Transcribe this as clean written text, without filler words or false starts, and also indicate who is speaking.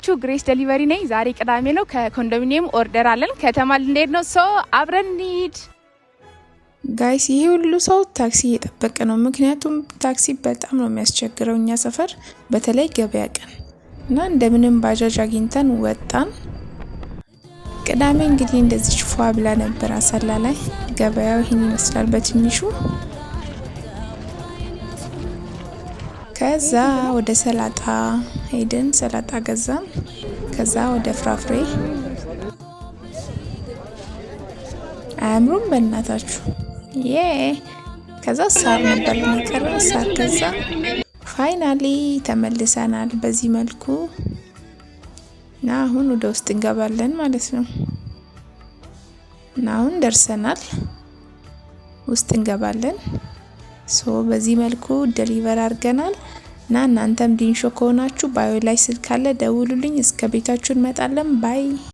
Speaker 1: ናችሁ? ግሬስ ዴሊቨሪ ነኝ። ዛሬ ቅዳሜ ነው። ከኮንዶሚኒየም ኦርደር አለን። ከተማ ልንሄድ ነው። አብረን እንሂድ ጋይስ። ይሄ ሁሉ ሰው ታክሲ እየጠበቀ ነው። ምክንያቱም ታክሲ በጣም ነው የሚያስቸግረው እኛ ሰፈር፣ በተለይ ገበያ ቀን እና እንደምንም ባጃጅ አግኝተን ወጣን። ቅዳሜ እንግዲህ እንደዚህ ፏ ብላ ነበር አሰላ ላይ። ገበያው ይሄን ይመስላል በትንሹ። ከዛ ወደ ሰላጣ ሄድን፣ ሰላጣ ገዛን። ከዛ ወደ ፍራፍሬ። አያምሩም በእናታችሁ ከዛ ሳር ነበር የሚቀረው፣ ሳር ገዛ። ፋይናሊ ተመልሰናል በዚህ መልኩ እና አሁን ወደ ውስጥ እንገባለን ማለት ነው። እና አሁን ደርሰናል፣ ውስጥ እንገባለን። በዚህ መልኩ ዴሊቨር አድርገናል። እና እናንተም ዲንሾ ከሆናችሁ ባዮ ላይ ስልክ አለ፣ ደውሉልኝ። እስከ ቤታችሁ እንመጣለን። ባይ